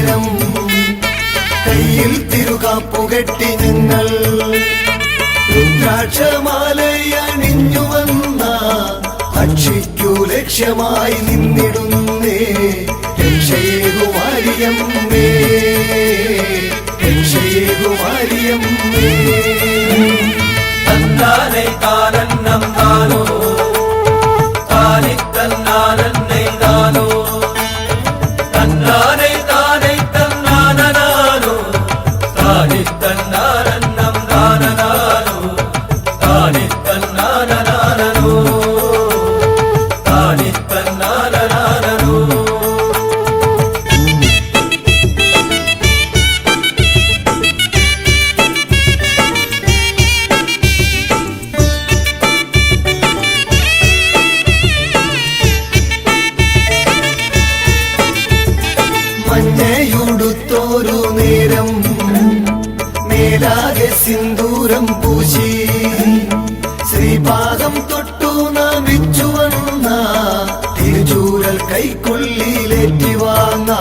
നേരം കയ്യിൽ തിരുകാപ്പുകെട്ടി ഞങ്ങൾ രുദ്രാക്ഷമാലയണിഞ്ഞു വന്ന ഭക്ഷിക്കു ലക്ഷ്യമായി നിന്നിടുന്നേ രക്ഷയേകുമാരിയമ്മേ രക്ഷയേകുമാരിയമ്മേ തന്നാനെ താനന്നം താനോ താനിത്തന്നാനന്നെ താനോ തന്നാനെ താനെ തന്നാനോ താനിത്തന്നാനന്നം താനോ താനിത്തന്നാനോ താനിത്തന്നാനോ മഞ്ഞയുടുത്തോരു നേരം മേലാകെ സിന്ദൂരം പൂശി ശ്രീപാദം തൊട്ടു നമിച്ചു വന്ന തിരുചൂരൽ കൈക്കൊള്ളിലേറ്റി വാങ്ങാ